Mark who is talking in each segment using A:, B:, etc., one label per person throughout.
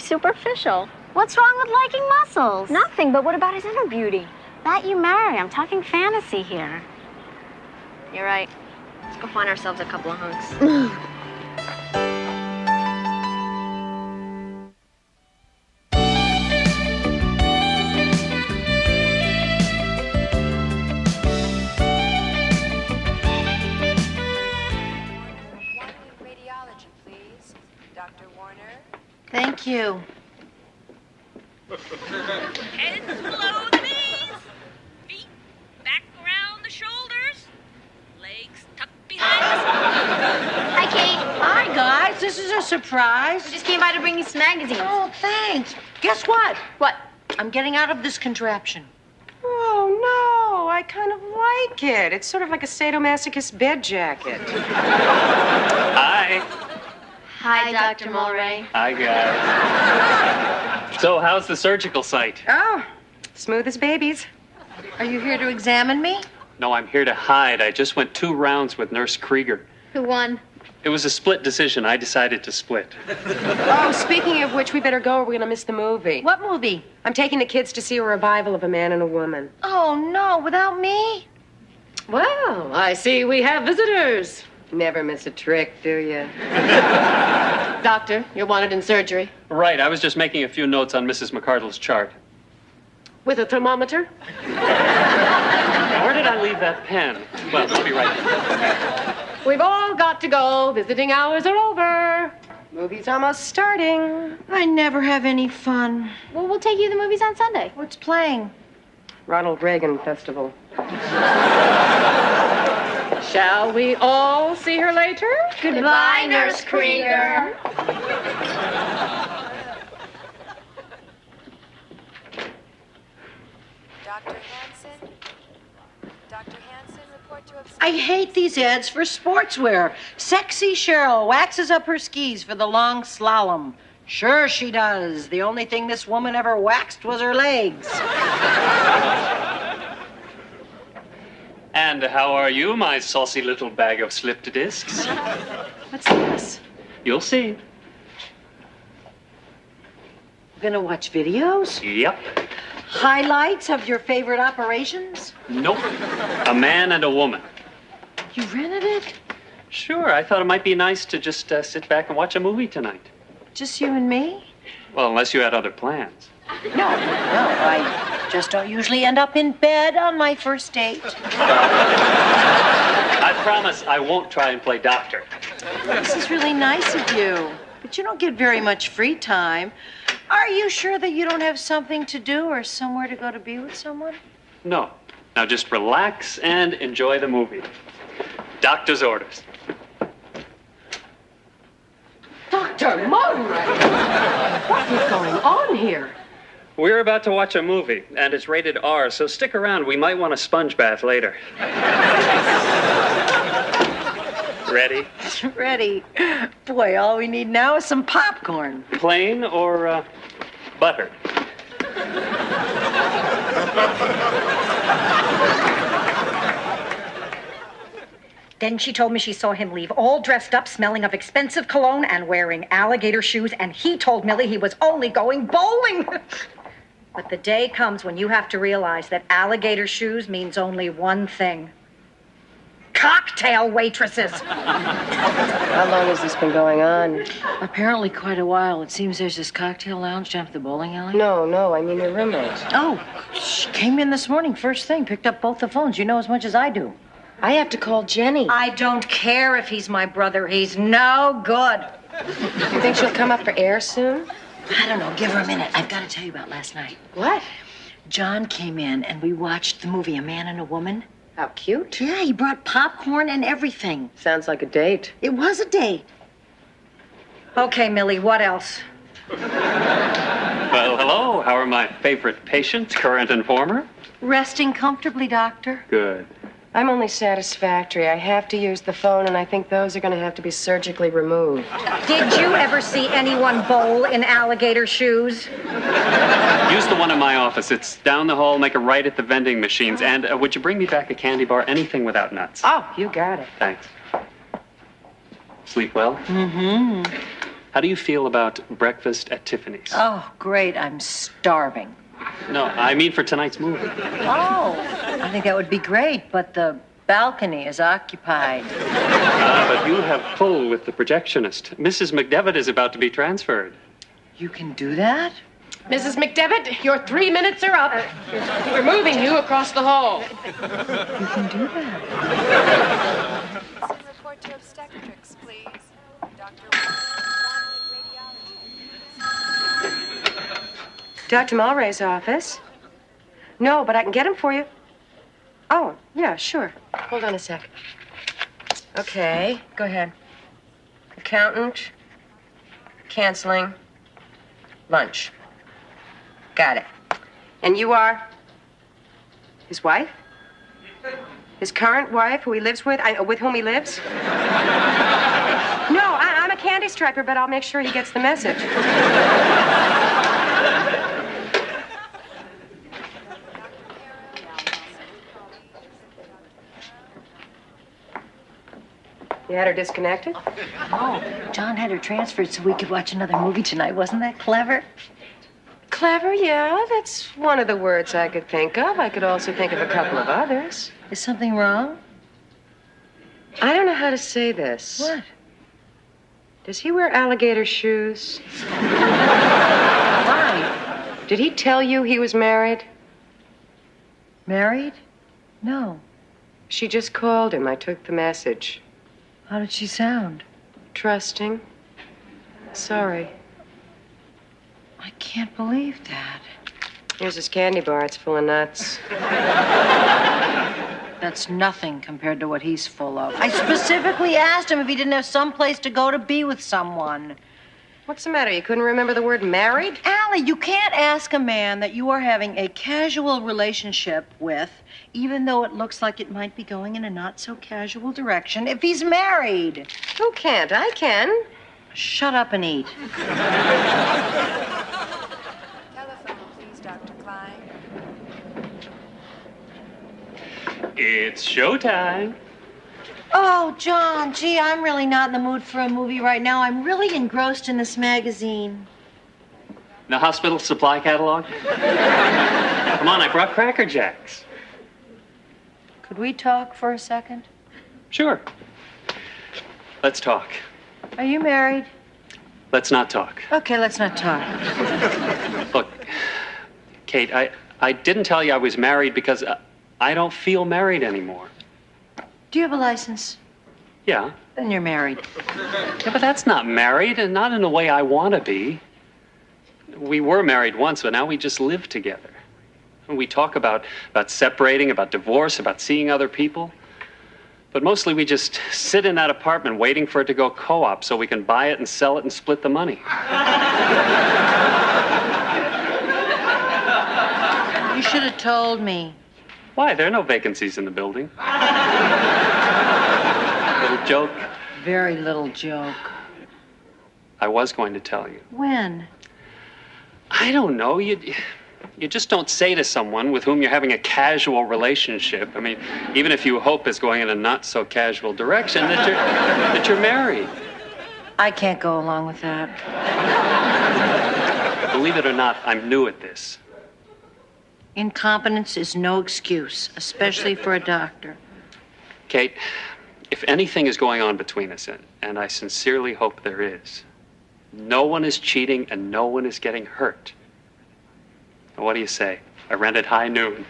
A: superficial.
B: What's wrong with liking muscles?
A: Nothing, but what about his inner beauty?
B: That you marry. I'm talking fantasy here.
A: You're right. Let's go find ourselves a couple of hunks.
B: Thank you.
C: Heads below the knees, feet back around the shoulders, legs tucked behind us.
A: Hi, Kate.
D: Hi, guys. This is a surprise.
A: We just came by to bring you some magazines.
D: Oh, thanks. Guess what?
A: What?
D: I'm getting out of this contraption.
E: Oh, no. I kind of like it. It's sort of like a sadomasochist bed jacket.
F: Hi.
A: Hi, Dr. Mulray.
F: Hi, guys. So, how's the surgical site?
E: Oh, smooth as babies.
D: Are you here to examine me?
F: No, I'm here to hide. I just went 2 rounds with Nurse Krieger.
A: Who won?
F: It was a split decision. I decided to split.
E: Oh, speaking of which, we better go or we're going to miss the movie.
D: What movie?
E: I'm taking the kids to see a revival of A Man and a Woman.
D: Oh, no, without me?
E: Well, I see we have visitors. Never miss a trick, do you?
G: Doctor, you're wanted in surgery.
F: Right, I was just making a few notes on Mrs. McCardle's chart.
G: With a thermometer?
F: Where did I leave that pen? Well, I'll be right back.
G: We've all got to go. Visiting hours are over.
E: Movie's almost starting.
D: I never have any fun.
A: Well, we'll take you to the movies on Sunday.
D: What's playing?
E: Ronald Reagan Festival.
G: Shall we all see her later?
A: Goodbye, Nurse Krieger.
H: Dr. Hansen, report to have...
D: I hate these ads for sportswear. Sexy Cheryl waxes up her skis for the long slalom. Sure she does. The only thing this woman ever waxed was her legs.
F: And how are you, my saucy little bag of slipped discs?
D: What's this?
F: You'll see.
D: Gonna watch videos?
F: Yep.
D: Highlights of your favorite operations?
F: Nope. A Man and a Woman.
D: You rented it?
F: Sure, I thought it might be nice to just sit back and watch a movie tonight.
D: Just you and me?
F: Well, unless you had other plans.
D: No, I just don't usually end up in bed on my first date.
F: I promise I won't try and play doctor.
D: This is really nice of you, but you don't get very much free time. Are you sure that you don't have something to do or somewhere to go to be with someone?
F: No. Now just relax and enjoy the movie. Doctor's orders.
G: Dr. Mulray! What is going on here?
F: We're about to watch a movie, and it's rated R, so stick around. We might want a sponge bath later. Ready?
D: Ready. Boy, all we need now is some popcorn.
F: Plain or buttered?
I: Then she told me she saw him leave all dressed up, smelling of expensive cologne and wearing alligator shoes, and he told Millie he was only going bowling. But the day comes when you have to realize that alligator shoes means only one thing. Cocktail waitresses.
E: How long has this been going on?
D: Apparently quite a while. It seems there's this cocktail lounge down at the bowling alley.
E: No, I mean your roommate.
D: Oh, she came in this morning, first thing, picked up both the phones. You know as much as I do.
E: I have to call Jenny.
I: I don't care if he's my brother. He's no good.
E: You think she'll come up for air soon?
D: I don't know. Give her a minute. I've got to tell you about last night.
E: What?
D: John came in and we watched the movie A Man and a Woman.
E: How cute.
D: Yeah, he brought popcorn and everything.
E: Sounds like a date.
D: It was a date.
I: Okay, Millie, what else?
F: Well, hello. How are my favorite patients, current and former?
D: Resting comfortably, Doctor.
F: Good.
E: I'm only satisfactory. I have to use the phone, and I think those are going to have to be surgically removed.
I: Did you ever see anyone bowl in alligator shoes?
F: Use the one in my office. It's down the hall. Make a right at the vending machines. And would you bring me back a candy bar? Anything without nuts.
E: Oh, you got it.
F: Thanks. Sleep well?
D: Mm-hmm.
F: How do you feel about breakfast at Tiffany's?
D: Oh, great. I'm starving.
F: No, I mean for tonight's movie.
D: Oh, I think that would be great, but the balcony is occupied.
F: But you have pull with the projectionist. Mrs. McDevitt is about to be transferred.
D: You can do that?
G: Mrs. McDevitt, your 3 minutes are up. We're moving you across the hall.
D: You can do that.
H: Citizen report to obstetrics, please. Dr. Radiology.
E: Dr. Mulray's office? No, but I can get him for you. Oh, yeah, sure. Hold on a sec. Okay, go ahead. Accountant. Canceling. Lunch. Got it. And you are? His wife? His current wife, who he lives with? With whom he lives? No, I'm a candy striper, but I'll make sure he gets the message. You had her disconnected?
D: Oh, John had her transferred so we could watch another movie tonight. Wasn't that clever?
E: Clever, yeah. That's one of the words I could think of. I could also think of a couple of others.
D: Is something wrong?
E: I don't know how to say this.
D: What?
E: Does he wear alligator shoes?
D: Why?
E: Did he tell you he was married?
D: Married? No.
E: She just called him. I took the message.
D: How did she sound?
E: Trusting. Sorry.
D: I can't believe that.
E: Here's his candy bar. It's full of nuts.
D: That's nothing compared to what he's full of. I specifically asked him if he didn't have some place to go to be with someone.
E: What's the matter? You couldn't remember the word married?
D: Allie, you can't ask a man that you are having a casual relationship with, even though it looks like it might be going in a not-so-casual direction, if he's married.
E: Who can't? I can.
D: Shut up and eat.
H: Telephone, please, Dr. Klein.
F: It's showtime.
D: Oh, John, gee, I'm really not in the mood for a movie right now. I'm really engrossed in this magazine.
F: The hospital supply catalog? Come on, I brought Cracker Jacks.
D: Could we talk for a second?
F: Sure. Let's talk.
D: Are you married?
F: Let's not talk.
D: Okay, let's not talk.
F: Look, Kate, I didn't tell you I was married because I don't feel married anymore.
D: Do you have a license?
F: Yeah.
D: Then you're married.
F: Yeah, but that's not married, and not in the way I want to be. We were married once, but now we just live together. And we talk about separating, about divorce, about seeing other people. But mostly we just sit in that apartment waiting for it to go co-op so we can buy it and sell it and split the money.
D: You should have told me.
F: Why? There are no vacancies in the building. Little joke.
D: Very little joke.
F: I was going to tell you.
D: When?
F: I don't know. You just don't say to someone with whom you're having a casual relationship. I mean, even if you hope it's going in a not so casual direction, that you're married.
D: I can't go along with that.
F: Believe it or not, I'm new at this.
D: Incompetence is no excuse, especially for a doctor.
F: Kate, if anything is going on between us, and I sincerely hope there is, no one is cheating and no one is getting hurt. Now, what do you say? I rented High Noon.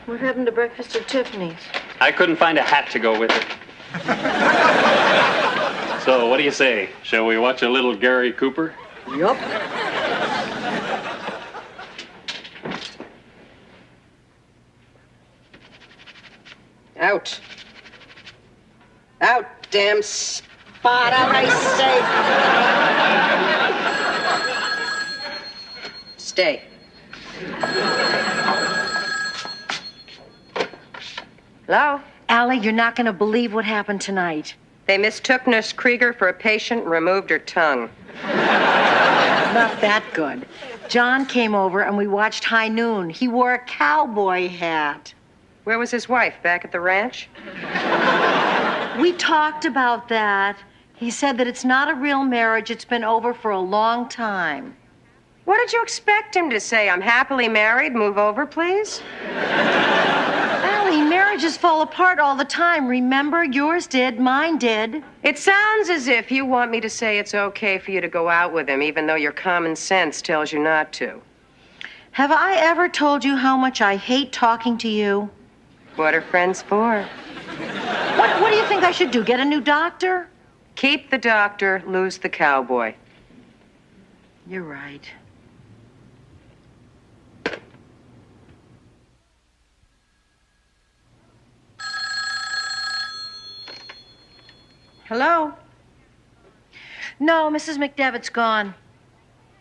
D: What happened to breakfast at Tiffany's?
F: I couldn't find a hat to go with it. So, what do you say? Shall we watch a little Gary Cooper?
D: Yup.
E: Out. Out, damn spot, I say. Stay. Hello?
D: Allie, you're not going to believe what happened tonight.
E: They mistook Nurse Krieger for a patient and removed her tongue.
D: Not that good. John came over and we watched High Noon. He wore a cowboy hat.
E: Where was his wife? Back at the ranch?
D: We talked about that. He said that it's not a real marriage. It's been over for a long time.
E: What did you expect him to say? I'm happily married. Move over, please.
D: Allie, marriages fall apart all the time. Remember, yours did, mine did.
E: It sounds as if you want me to say it's okay for you to go out with him, even though your common sense tells you not to.
D: Have I ever told you how much I hate talking to you?
E: What are friends for?
D: What do you think I should do? Get a new doctor?
E: Keep the doctor, lose the cowboy.
D: You're right. Hello? No, Mrs. McDevitt's gone.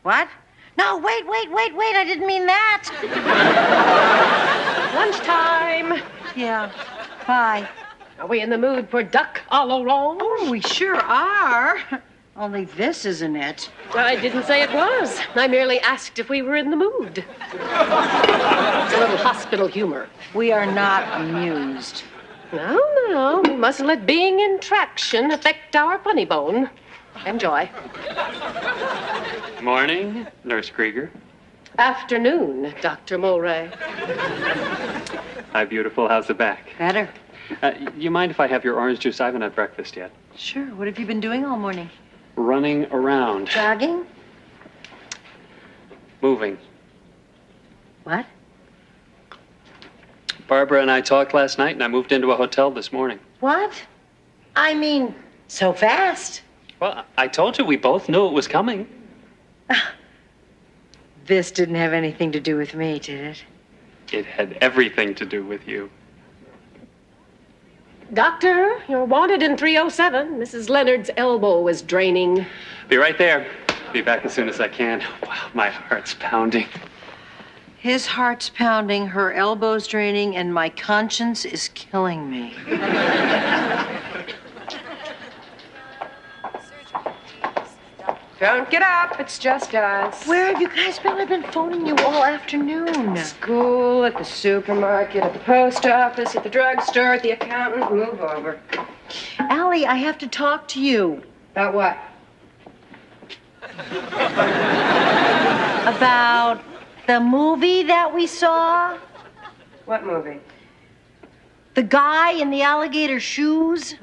D: What? No, wait. I didn't mean that.
G: Lunchtime.
D: Yeah. Bye.
G: Are we in the mood for duck a l'orange?
D: Oh, we sure are. Only this isn't it.
G: I didn't say it was. I merely asked if we were in the mood. It's a little hospital humor.
D: We are not amused.
G: No, we mustn't let being in traction affect our funny bone. Enjoy.
F: Morning, Nurse Krieger.
G: Afternoon, Dr. Mulray.
F: Hi, beautiful. How's the back?
D: Better.
F: You mind if I have your orange juice? I haven't had breakfast yet.
D: Sure. What have you been doing all morning?
F: Running around.
D: Jogging?
F: Moving.
D: What?
F: Barbara and I talked last night, and I moved into a hotel this morning.
D: What? I mean, so fast.
F: Well, I told you we both knew it was coming.
D: This didn't have anything to do with me, did it?
F: It had everything to do with you.
G: Doctor, you're wanted in 307. Mrs. Leonard's elbow is draining.
F: Be right there. Be back as soon as I can. Wow, my heart's pounding.
D: His heart's pounding, her elbow's draining, and my conscience is killing me.
E: Don't get up. It's just us.
D: Where have you guys been? I've been phoning you all afternoon.
E: School, at the supermarket, at the post office, at the drugstore, at the accountant. Move over.
D: Allie, I have to talk to you.
E: About what?
D: About the movie that we saw.
E: What movie?
D: The guy in the alligator shoes.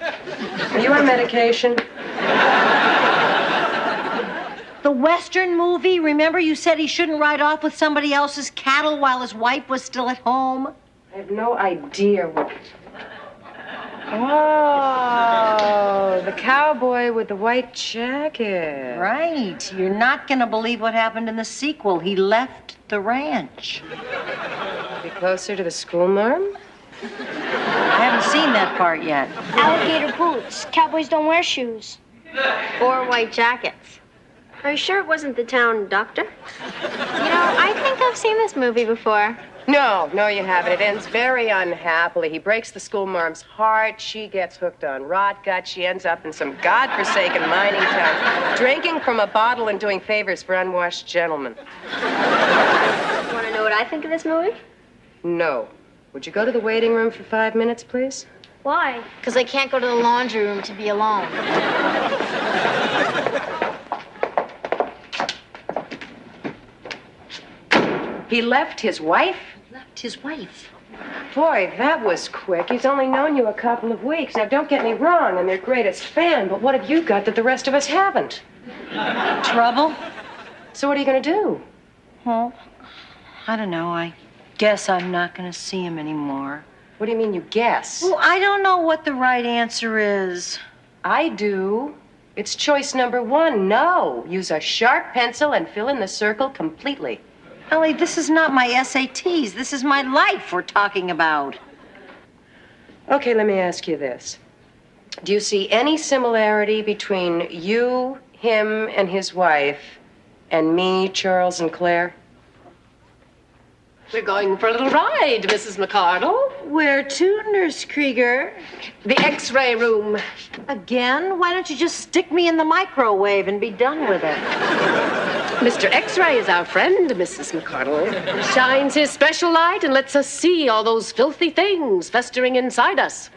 E: Are you on medication?
D: The Western movie. Remember you said he shouldn't ride off with somebody else's cattle while his wife was still at home?
E: I have no idea what... Oh, the cowboy with the white jacket.
D: Right. You're not going to believe what happened in the sequel. He left the ranch.
E: Be closer to the school marm?
D: I haven't seen that part yet.
B: Alligator boots. Cowboys don't wear shoes.
A: Or white jackets. Are you sure it wasn't the town doctor?
B: You know, I think I've seen this movie before.
E: No, you haven't. It ends very unhappily. He breaks the school marm's heart. She gets hooked on rot gut. She ends up in some godforsaken mining town, drinking from a bottle and doing favors for unwashed gentlemen.
A: Want to know what I think of this movie?
E: No. Would you go to the waiting room for 5 minutes, please?
B: Why? Because I can't go to the laundry room to be alone.
E: He left his wife?
D: Left his wife.
E: Boy, that was quick. He's only known you a couple of weeks. Now, don't get me wrong, I'm your greatest fan, but what have you got that the rest of us haven't?
D: Trouble?
E: So what are you going to do?
D: Well, I don't know. I guess I'm not going to see him anymore.
E: What do you mean you guess?
D: Well, I don't know what the right answer is.
E: I do. It's choice number 1, no. Use a sharp pencil and fill in the circle completely.
D: Ellie, this is not my SATs. This is my life we're talking about.
E: Okay, let me ask you this. Do you see any similarity between you, him, and his wife, and me, Charles, and Claire?
G: We're going for a little ride, Mrs. McCardle.
D: Where to, Nurse Krieger?
G: The X-ray room.
D: Again? Why don't you just stick me in the microwave and be done with it?
G: Mr. X-ray is our friend, Mrs. McCardle. He shines his special light and lets us see all those filthy things festering inside us.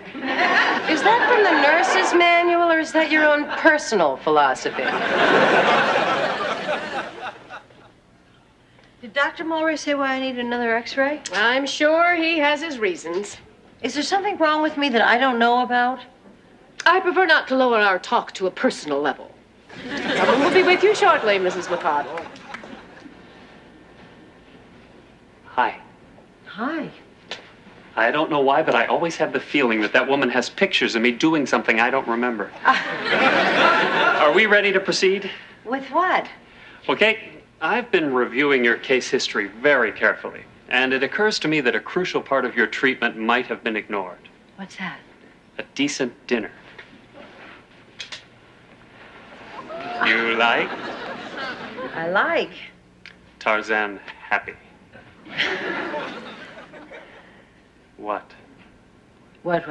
E: Is that from the nurse's manual, or is that your own personal philosophy?
D: Did Dr. Mulray say why I need another x-ray?
G: I'm sure he has his reasons.
D: Is there something wrong with me that I don't know about?
G: I prefer not to lower our talk to a personal level. Someone will be with you shortly, Mrs. McCardle.
F: Hi.
D: Hi.
F: I don't know why, but I always have the feeling that that woman has pictures of me doing something I don't remember. Are we ready to proceed?
D: With what?
F: Okay, I've been reviewing your case history very carefully, and it occurs to me that a crucial part of your treatment might have been ignored.
D: What's that?
F: A decent dinner. You like?
D: I like.
F: Tarzan happy. What?
D: What?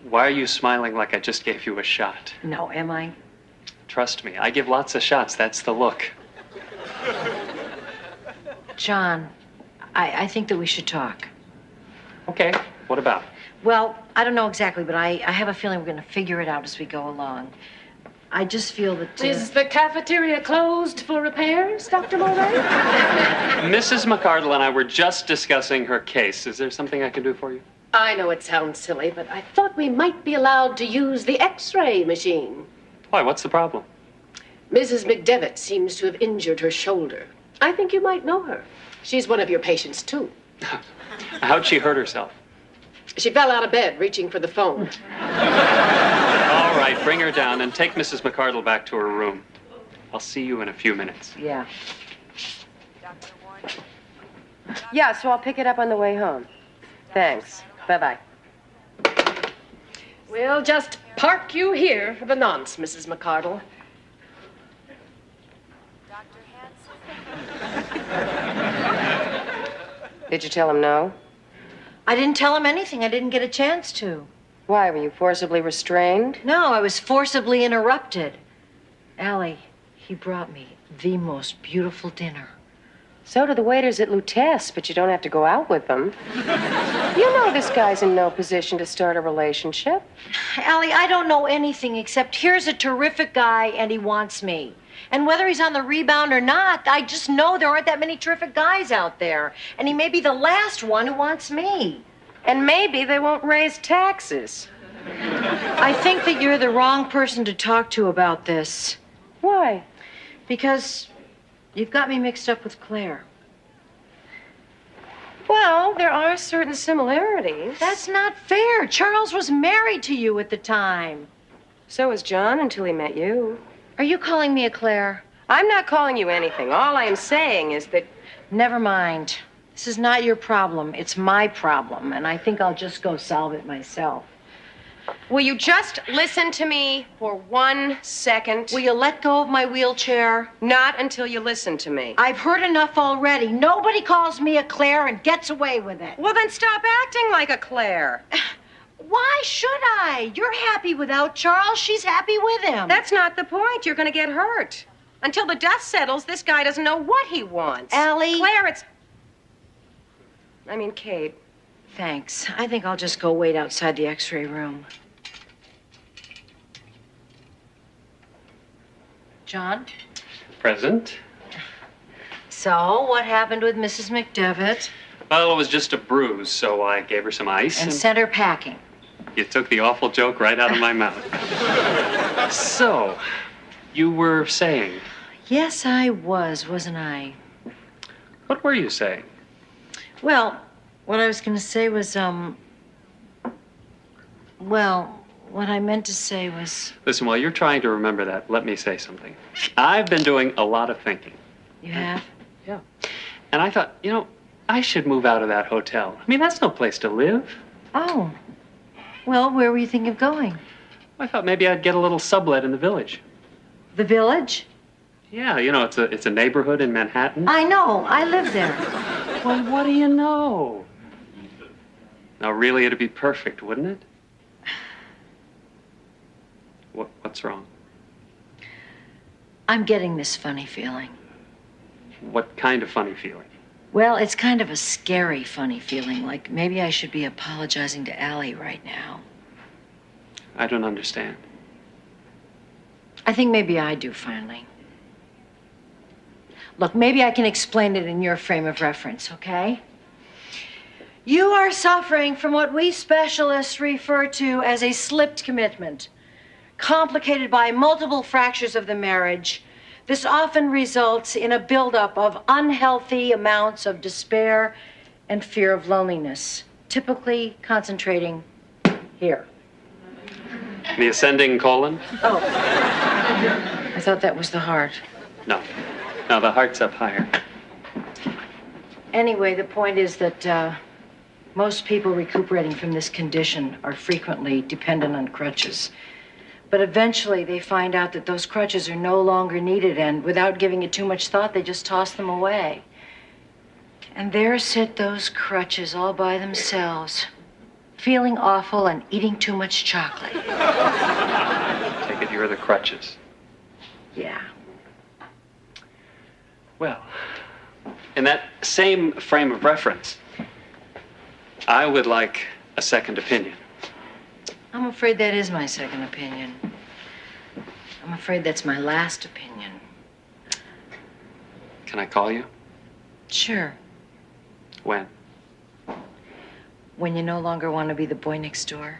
F: Why are you smiling like I just gave you a shot?
D: No, am I?
F: Trust me, I give lots of shots. That's the look.
D: John, I think that we should talk.
F: Okay, what about?
D: Well, I don't know exactly, but I have a feeling we're going to figure it out as we go along. I just feel that...
G: Is the cafeteria closed for repairs, Dr. Mulray?
F: Mrs. McCardle and I were just discussing her case. Is there something I can do for you?
G: I know it sounds silly, but I thought we might be allowed to use the x-ray machine.
F: Why, what's the problem?
G: Mrs. McDevitt seems to have injured her shoulder. I think you might know her. She's one of your patients, too.
F: How'd she hurt herself?
G: She fell out of bed reaching for the phone.
F: All right, bring her down and take Mrs. McCardle back to her room. I'll see you in a few minutes.
D: Yeah.
H: Dr. Warren.
E: Yeah, so I'll pick it up on the way home. Thanks. Bye-bye.
G: We'll just park you here for the nonce, Mrs. McCardle.
H: Dr. Hanson.
E: Did you tell him no?
D: I didn't tell him anything. I didn't get a chance to.
E: Why, were you forcibly restrained?
D: No, I was forcibly interrupted. Allie, he brought me the most beautiful dinner.
E: So do the waiters at Lutece, but you don't have to go out with them. You know this guy's in no position to start a relationship.
D: Allie, I don't know anything except here's a terrific guy and he wants me. And whether he's on the rebound or not, I just know there aren't that many terrific guys out there. And he may be the last one who wants me.
E: And maybe they won't raise taxes.
D: I think that you're the wrong person to talk to about this.
E: Why?
D: Because you've got me mixed up with Claire.
E: Well, there are certain similarities.
D: That's not fair. Charles was married to you at the time.
E: So was John until he met you.
D: Are you calling me a Claire?
E: I'm not calling you anything. All I am saying is that...
D: Never mind. This is not your problem. It's my problem, and I think I'll just go solve it myself.
E: Will you just listen to me for 1 second?
D: Will you let go of my wheelchair?
E: Not until you listen to me.
D: I've heard enough already. Nobody calls me a Claire and gets away with it.
E: Well, then stop acting like a Claire.
D: Why should I? You're happy without Charles. She's happy with him.
E: That's not the point. You're going to get hurt. Until the dust settles, this guy doesn't know what he wants.
D: Allie.
E: Claire, Kate.
D: Thanks. I think I'll just go wait outside the x-ray room. John?
F: Present.
D: So, what happened with Mrs. McDevitt?
F: Well, it was just a bruise, so I gave her some ice.
D: And sent her packing.
F: You took the awful joke right out of my mouth. So, you were saying?
D: Yes, I was, wasn't I?
F: What were you saying?
D: Well, what I was going to say was, well, what I meant to say was...
F: Listen, while you're trying to remember that, let me say something. I've been doing a lot of thinking.
D: You have?
F: Yeah. And I thought, I should move out of that hotel. I mean, that's no place to live.
D: Oh. Well, where were you thinking of going?
F: I thought maybe I'd get a little sublet in the village.
D: The village?
F: Yeah, it's a neighborhood in Manhattan.
D: I know. I live there.
F: Well, what do you know? Now, really, it'd be perfect, wouldn't it? What's wrong?
D: I'm getting this funny feeling.
F: What kind of funny feeling?
D: Well, it's kind of a scary funny feeling, like maybe I should be apologizing to Allie right now.
F: I don't understand.
D: I think maybe I do finally. Look, maybe I can explain it in your frame of reference, okay? You are suffering from what we specialists refer to as a slipped commitment, complicated by multiple fractures of the marriage. This often results in a buildup of unhealthy amounts of despair and fear of loneliness, typically concentrating here.
F: The ascending colon?
D: Oh, I thought that was the heart.
F: No. No, the heart's up higher.
D: Anyway, the point is that most people recuperating from this condition are frequently dependent on crutches. But eventually they find out that those crutches are no longer needed, and without giving it too much thought, they just toss them away. And there sit those crutches all by themselves, feeling awful and eating too much chocolate.
F: Take it you're the crutches.
D: Yeah.
F: Well, in that same frame of reference, I would like a second opinion.
D: I'm afraid that is my second opinion. I'm afraid that's my last opinion.
F: Can I call you?
D: Sure.
F: When?
D: When you no longer want to be the boy next door.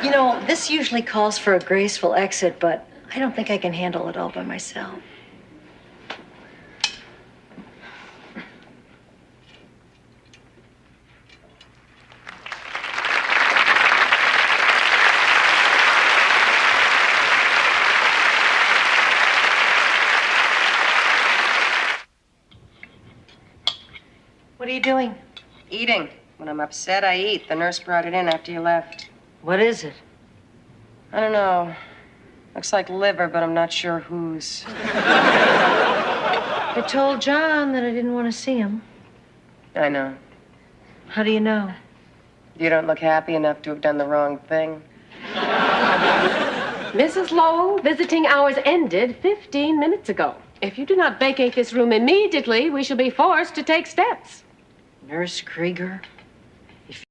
D: You know, this usually calls for a graceful exit, but I don't think I can handle it all by myself. What are you doing?
E: Eating. When I'm upset, I eat. The nurse brought it in after you left.
D: What is it?
E: I don't know. Looks like liver, but I'm not sure whose.
D: I told John that I didn't want to see him.
E: I know.
D: How do you know?
E: You don't look happy enough to have done the wrong thing.
G: Mrs. Lowell, visiting hours ended 15 minutes ago. If you do not vacate this room immediately, we shall be forced to take steps.
D: Nurse Krieger?